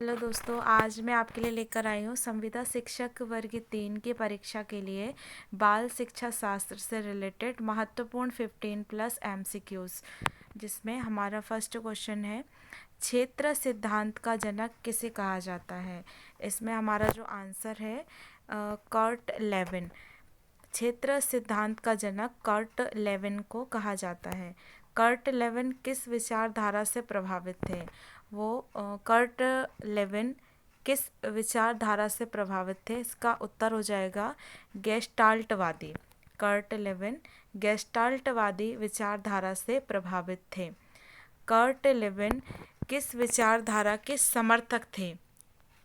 Hello दोस्तों, आज मैं आपके लिए लेकर आई हूँ संविदा शिक्षक वर्ग 3 की परीक्षा के लिए बाल शिक्षा शास्त्र से रिलेटेड महत्वपूर्ण 15+ MCQs, जिसमें हमारा फर्स्ट क्वेश्चन है, क्षेत्र सिद्धांत का जनक किसे कहा जाता है। इसमें हमारा जो आंसर है कर्ट लेविन। क्षेत्र सिद्धांत का जनक कर्ट लेविन को कहा जाता है। कर्ट लेविन किस विचारधारा से प्रभावित थे? कर्ट लेविन किस विचारधारा से प्रभावित थे? इसका उत्तर हो जाएगा गेस्टाल्टवादी। कर्ट लेविन गेस्टाल्टवादी विचारधारा से प्रभावित थे। कर्ट लेविन किस विचारधारा के समर्थक थे?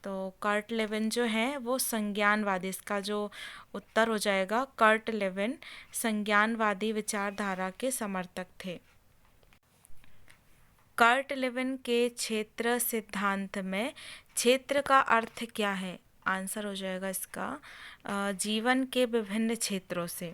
तो कर्ट लेविन जो है वो संज्ञानवादी, इसका जो उत्तर हो जाएगा कर्ट लेविन संज्ञानवादी विचारधारा के समर्थक थे। कर्ट लेविन के क्षेत्र सिद्धांत में क्षेत्र का अर्थ क्या है? आंसर हो जाएगा इसका जीवन के विभिन्न क्षेत्रों से।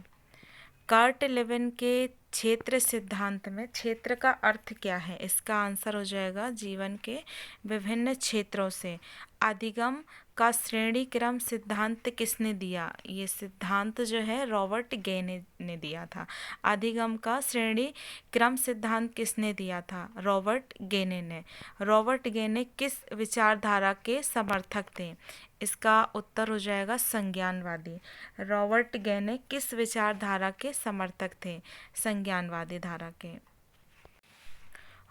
कर्ट लेविन के क्षेत्र सिद्धांत में क्षेत्र का अर्थ क्या है? इसका आंसर हो जाएगा जीवन के विभिन्न क्षेत्रों से। अधिगम का श्रेणी क्रम सिद्धांत किसने दिया? ये सिद्धांत जो है रॉबर्ट गेने ने दिया था। अधिगम का श्रेणी क्रम सिद्धांत किसने दिया था? रॉबर्ट गेने ने। रॉबर्ट गेने किस विचारधारा के समर्थक थे? इसका उत्तर हो जाएगा संज्ञानवादी। रॉबर्ट गेने किस विचारधारा के समर्थक थे? संज्ञानवादी धारा के।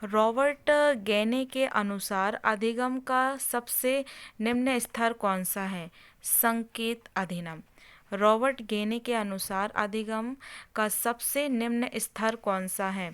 रॉबर्ट गेने के अनुसार अधिगम का सबसे निम्न स्तर कौन सा है? संकेत अधिगम। रॉबर्ट गेने के अनुसार अधिगम का सबसे निम्न स्तर कौन सा है?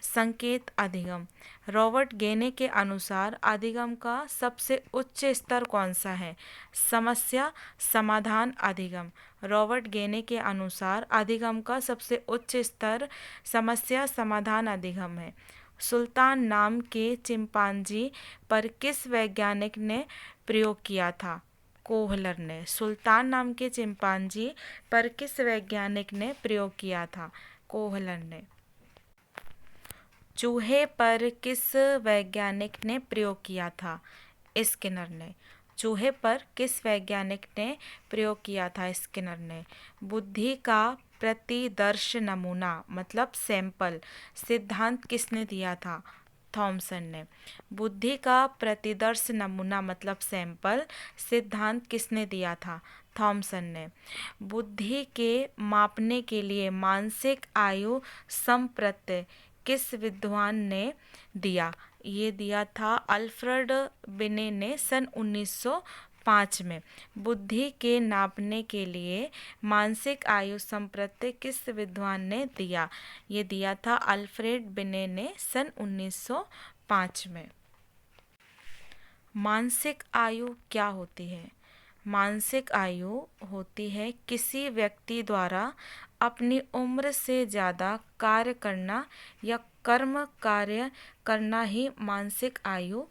संकेत अधिगम। रॉबर्ट गेने के अनुसार अधिगम का सबसे उच्च स्तर कौन सा है? समस्या समाधान अधिगम। रॉबर्ट गेने के अनुसार अधिगम का सबसे उच्च स्तर समस्या समाधान अधिगम है। सुल्तान नाम के चिंपांजी पर किस वैज्ञानिक ने प्रयोग किया था? कोहलर ने। सुल्तान नाम के चिंपांजी पर किस वैज्ञानिक ने प्रयोग किया था? कोहलर ने। चूहे पर किस वैज्ञानिक ने प्रयोग किया था? स्किनर ने। चूहे पर किस वैज्ञानिक ने प्रयोग किया था? स्किनर ने। बुद्धि का प्रतिदर्श नमूना मतलब सैंपल सिद्धांत किसने दिया था? थॉमसन ने। बुद्धि का प्रतिदर्श नमूना मतलब सैंपल सिद्धांत किसने दिया था? थॉमसन ने। बुद्धि के मापने के लिए मानसिक आयु संप्रत्यय किस विद्वान ने दिया? ये दिया था अल्फ्रेड बिने ने सन 1905 में। बुद्धि के नापने के लिए मानसिक आयु संप्रत्यय किस विद्वान ने दिया? ये दिया था अल्फ्रेड बिने ने सन 1905 में। मानसिक आयु क्या होती है? मानसिक आयु होती है किसी व्यक्ति द्वारा अपनी उम्र से ज़्यादा कार्य करना या कर्म कार्य करना ही मानसिक आयु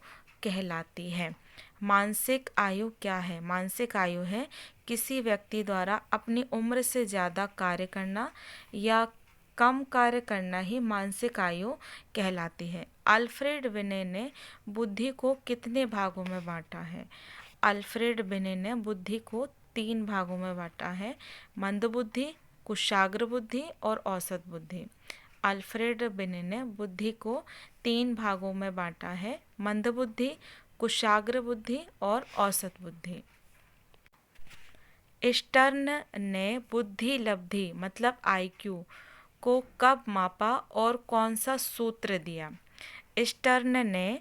कहलाती है। मानसिक आयु क्या है? मानसिक आयु है किसी व्यक्ति द्वारा अपनी उम्र से ज़्यादा कार्य करना या कम कार्य करना ही मानसिक आयु कहलाती है। अल्फ्रेड बिने ने बुद्धि को कितने भागों में बांटा है? अल्फ्रेड बिने ने बुद्धि को 3 भागों में बांटा है, मंदबुद्धि, कुशाग्र बुद्धि और औसत बुद्धि। अल्फ्रेड बिने ने बुद्धि को 3 भागों में बांटा है, मंदबुद्धि, कुशाग्र बुद्धि और औसत बुद्धि। स्टर्न ने बुद्धि लब्धि मतलब IQ को कब मापा और कौन सा सूत्र दिया? स्टर्न ने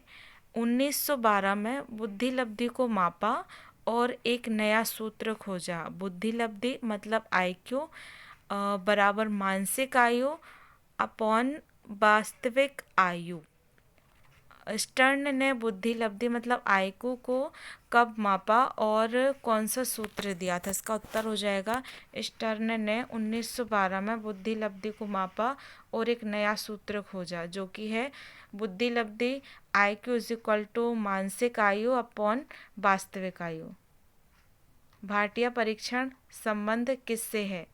1912 में बुद्धि लब्धि को मापा और एक नया सूत्र खोजा। बुद्धि लब्धि मतलब IQ बराबर मानसिक आयु अपॉन वास्तविक आयु। स्टर्न ने बुद्धि लब्धि मतलब IQ को कब मापा और कौन सा सूत्र दिया था? इसका उत्तर हो जाएगा स्टर्न ने 1912 में बुद्धि लब्धि को मापा और एक नया सूत्र खोजा, जो कि है बुद्धि लब्धि IQ = मानसिक आयु अपॉन वास्तविक आयु। भाटिया परीक्षण संबंध किससे है?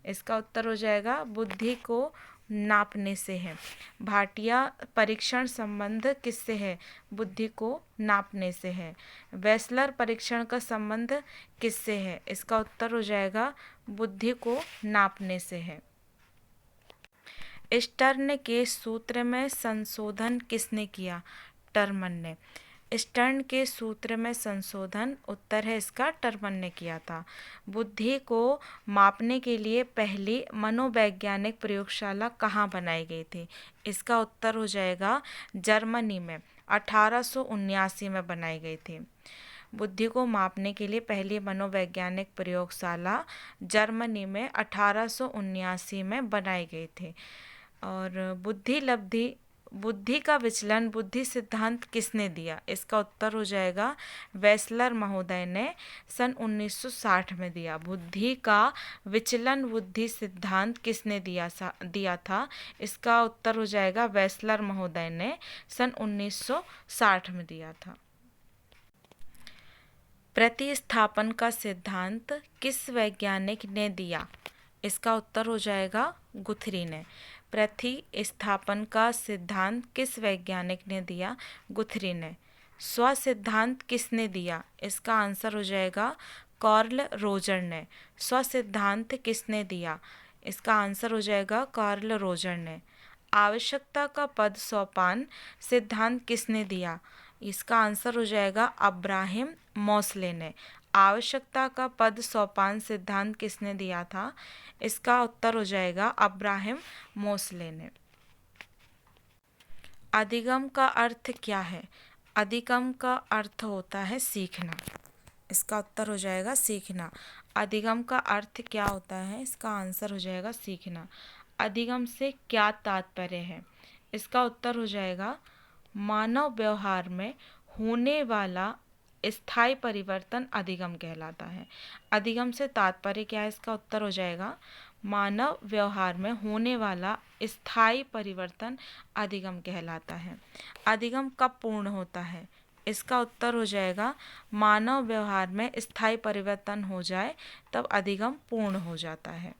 इसका उत्तर हो जाएगा बुद्धि को नापने से है। भाटिया परीक्षण संबंध किससे है? बुद्धि को नापने से है। वेसलर परीक्षण का संबंध किससे है? इसका उत्तर हो जाएगा बुद्धि को नापने से है। स्टर्न के सूत्र में संशोधन किसने किया? टर्मन ने। स्टर्न के सूत्र में संशोधन, उत्तर है इसका, टर्मन ने किया था। बुद्धि को मापने के लिए पहली मनोवैज्ञानिक प्रयोगशाला कहाँ बनाई गई थी? इसका उत्तर हो जाएगा जर्मनी में 1879 में बनाई गई थी। बुद्धि को मापने के लिए पहली मनोवैज्ञानिक प्रयोगशाला जर्मनी में 1879 में बनाई गई थी। और बुद्धि का विचलन बुद्धि सिद्धांत किसने दिया? इसका उत्तर हो जाएगा वेसलर महोदय ने सन 1960 में दिया। बुद्धि का विचलन बुद्धि सिद्धांत किसने दिया था? इसका उत्तर हो जाएगा वेसलर महोदय ने सन 1960 में दिया था। प्रतिस्थापन का सिद्धांत किस वैज्ञानिक ने दिया? इसका उत्तर हो जाएगा गुथरी ने। प्रतिस्थापन का सिद्धांत किस वैज्ञानिक ने दिया? गुथरी ने। स्व सिद्धांत किसने दिया? इसका आंसर हो जाएगा कार्ल रोजर ने। स्व सिद्धांत किसने दिया? इसका आंसर हो जाएगा कार्ल रोजर ने। आवश्यकता का पद सोपान सिद्धांत किसने दिया? इसका आंसर हो जाएगा अब्राहिम मोसले ने। आवश्यकता का पद सोपान सिद्धांत किसने दिया था? इसका उत्तर हो जाएगा अब्राहिम मोसले ने। अधिगम का अर्थ क्या है? अधिगम का अर्थ होता है सीखना। इसका उत्तर हो जाएगा सीखना। अधिगम का अर्थ क्या होता है? इसका आंसर हो जाएगा सीखना। अधिगम से क्या तात्पर्य है? इसका उत्तर हो जाएगा मानव व्यवहार में होने वाला स्थायी परिवर्तन अधिगम कहलाता है। अधिगम से तात्पर्य क्या है? इसका उत्तर हो जाएगा मानव व्यवहार में होने वाला स्थायी परिवर्तन अधिगम कहलाता है। अधिगम कब पूर्ण होता है? इसका उत्तर हो जाएगा मानव व्यवहार में स्थायी परिवर्तन हो जाए तब अधिगम पूर्ण हो जाता है।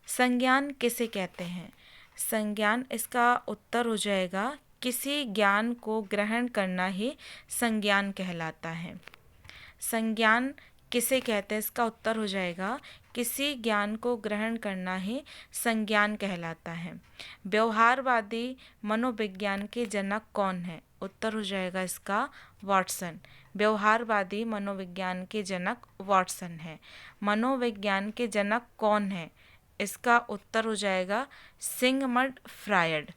संज्ञान किसे कहते हैं? संज्ञान, इसका उत्तर हो जाएगा किसी ज्ञान को ग्रहण करना ही संज्ञान कहलाता है। संज्ञान किसे कहते हैं? इसका उत्तर हो जाएगा किसी ज्ञान को ग्रहण करना ही संज्ञान कहलाता है। व्यवहारवादी मनोविज्ञान के जनक कौन है? उत्तर हो जाएगा इसका वाटसन। व्यवहारवादी मनोविज्ञान के जनक वाटसन है। मनोविज्ञान के जनक कौन है? इसका उत्तर हो जाएगा सिगमंड फ्रायड।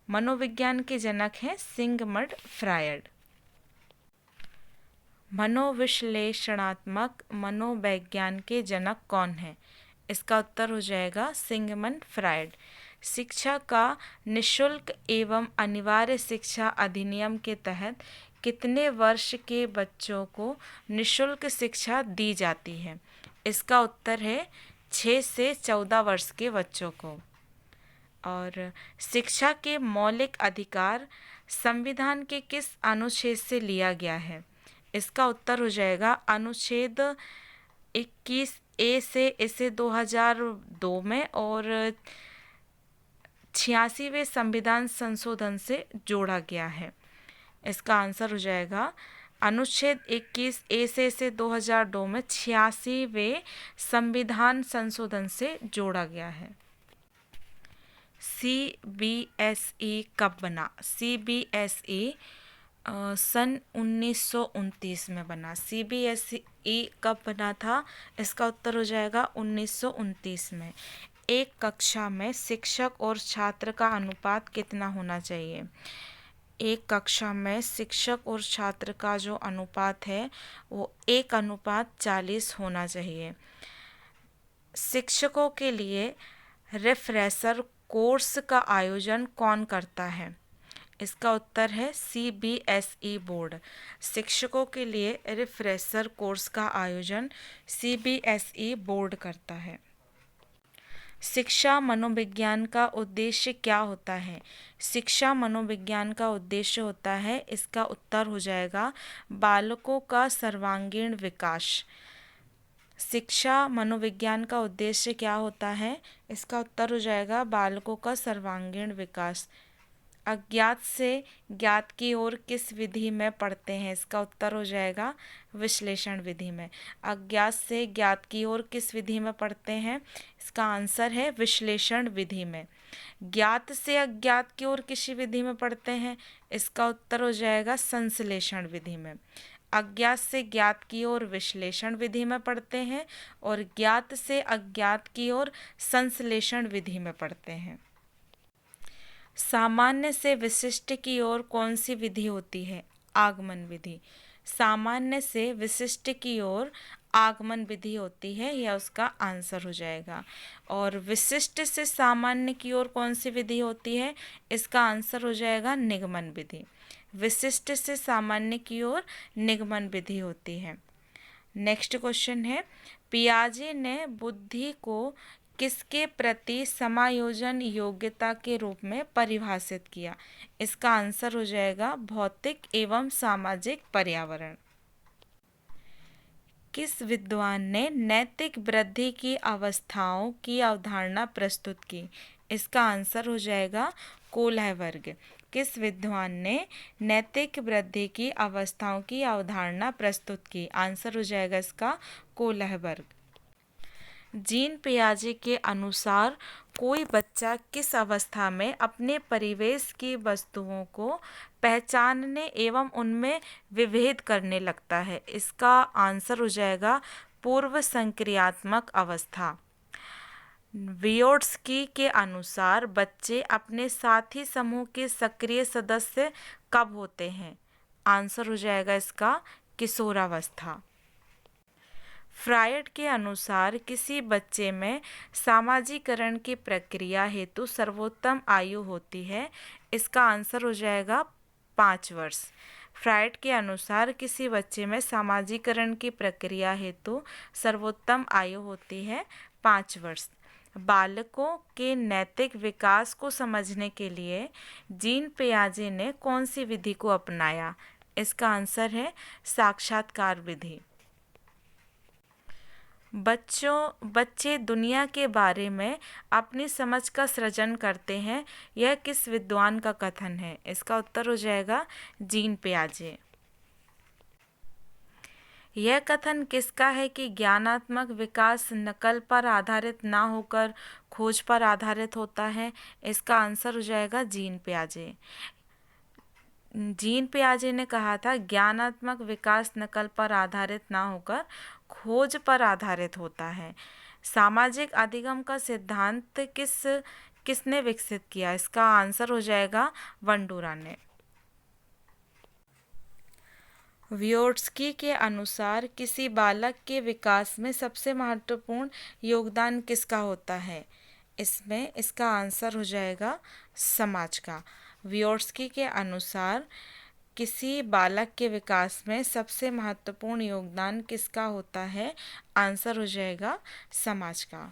मनोविज्ञान के जनक हैं सिगमंड फ्रायड। मनोविश्लेषणात्मक मनोविज्ञान के जनक कौन है? इसका उत्तर हो जाएगा सिगमंड फ्रायड। शिक्षा का निःशुल्क एवं अनिवार्य शिक्षा अधिनियम के तहत कितने वर्ष के बच्चों को निःशुल्क शिक्षा दी जाती है? इसका उत्तर है 6 से 14 वर्ष के बच्चों को। और शिक्षा के मौलिक अधिकार संविधान के किस अनुच्छेद से लिया गया है? इसका उत्तर हो जाएगा अनुच्छेद 21A से इसे 2002 में और 86वें संविधान संशोधन से जोड़ा गया है। इसका आंसर हो जाएगा अनुच्छेद 21A से इसे 2002 में 86वें संविधान संशोधन से जोड़ा गया है। CBSE कब बना? CBSE सन 1929 में बना। CBSE कब बना था? इसका उत्तर हो जाएगा 1929 में। एक कक्षा में शिक्षक और छात्र का अनुपात कितना होना चाहिए? एक कक्षा में शिक्षक और छात्र का जो अनुपात है वो 1:40 होना चाहिए। शिक्षकों के लिए रिफ्रेशर कोर्स का आयोजन कौन करता है? इसका उत्तर है CBSE बोर्ड। शिक्षकों के लिए रिफ्रेशर कोर्स का आयोजन CBSE बोर्ड करता है। शिक्षा मनोविज्ञान का उद्देश्य क्या होता है? शिक्षा मनोविज्ञान का उद्देश्य होता है, इसका उत्तर हो जाएगा बालकों का सर्वांगीण विकास। शिक्षा मनोविज्ञान का उद्देश्य क्या होता है? इसका उत्तर हो जाएगा बालकों का सर्वांगीण विकास। अज्ञात से ज्ञात की ओर किस विधि में पढ़ते हैं? इसका उत्तर हो जाएगा विश्लेषण विधि में। अज्ञात से ज्ञात की ओर किस विधि में पढ़ते हैं? इसका आंसर है विश्लेषण विधि में। ज्ञात से अज्ञात की ओर किसी विधि में पढ़ते हैं? इसका उत्तर हो जाएगा संश्लेषण विधि में। अज्ञात से ज्ञात की ओर विश्लेषण विधि में पढ़ते हैं और ज्ञात से अज्ञात की ओर संश्लेषण विधि में पढ़ते हैं। सामान्य से विशिष्ट की ओर कौन सी विधि होती है? आगमन विधि। सामान्य से विशिष्ट की ओर आगमन विधि होती है, यह उसका आंसर हो जाएगा। और विशिष्ट से सामान्य की ओर कौन सी विधि होती है? इसका आंसर हो जाएगा निगमन विधि। विशिष्ट से सामान्य की ओर निगमन विधि होती है। नेक्स्ट क्वेश्चन है, पियाजे ने बुद्धि को किसके प्रति समायोजन योग्यता के रूप में परिभाषित किया? इसका आंसर हो जाएगा भौतिक एवं सामाजिक पर्यावरण। किस विद्वान ने नैतिक वृद्धि की अवस्थाओं की अवधारणा प्रस्तुत की? इसका आंसर हो जाएगा कोलहवर्ग। किस विद्वान ने नैतिक वृद्धि की अवस्थाओं की अवधारणा प्रस्तुत की? आंसर हो जाएगा इसका कोलहवर्ग। जीन पियाजे के अनुसार कोई बच्चा किस अवस्था में अपने परिवेश की वस्तुओं को पहचानने एवं उनमें विभेद करने लगता है? इसका आंसर हो जाएगा पूर्व संक्रियात्मक अवस्था। वियोट्स्की के अनुसार बच्चे अपने साथी समूह के सक्रिय सदस्य कब होते हैं? आंसर हो जाएगा इसका किशोरावस्था। फ्रायड के अनुसार किसी बच्चे में सामाजिकरण की प्रक्रिया हेतु सर्वोत्तम आयु होती है? इसका आंसर हो जाएगा 5 वर्ष। फ्रायड के अनुसार किसी बच्चे में सामाजिकरण की प्रक्रिया हेतु सर्वोत्तम आयु होती है 5 वर्ष। बालकों के नैतिक विकास को समझने के लिए जीन पियाजे ने कौन सी विधि को अपनाया? इसका आंसर है साक्षात्कार विधि। बच्चे दुनिया के बारे में अपनी समझ का सृजन करते हैं, यह किस विद्वान का कथन है? इसका उत्तर हो जाएगा जीन पियाजे। यह कथन किसका है कि ज्ञानात्मक विकास नकल पर आधारित ना होकर खोज पर आधारित होता है? इसका आंसर हो जाएगा जीन पियाजे। जीन पियाजे ने कहा था ज्ञानात्मक विकास नकल पर आधारित ना होकर खोज पर आधारित होता है। सामाजिक अधिगम का सिद्धांत किसने विकसित किया? इसका आंसर हो जाएगा वंडूरा ने। वियोट्स्की के अनुसार किसी बालक के विकास में सबसे महत्वपूर्ण योगदान किसका होता है? इसमें इसका आंसर हो जाएगा समाज का। वियोट्स्की के अनुसार किसी बालक के विकास में सबसे महत्वपूर्ण योगदान किसका होता है? आंसर हो जाएगा समाज का।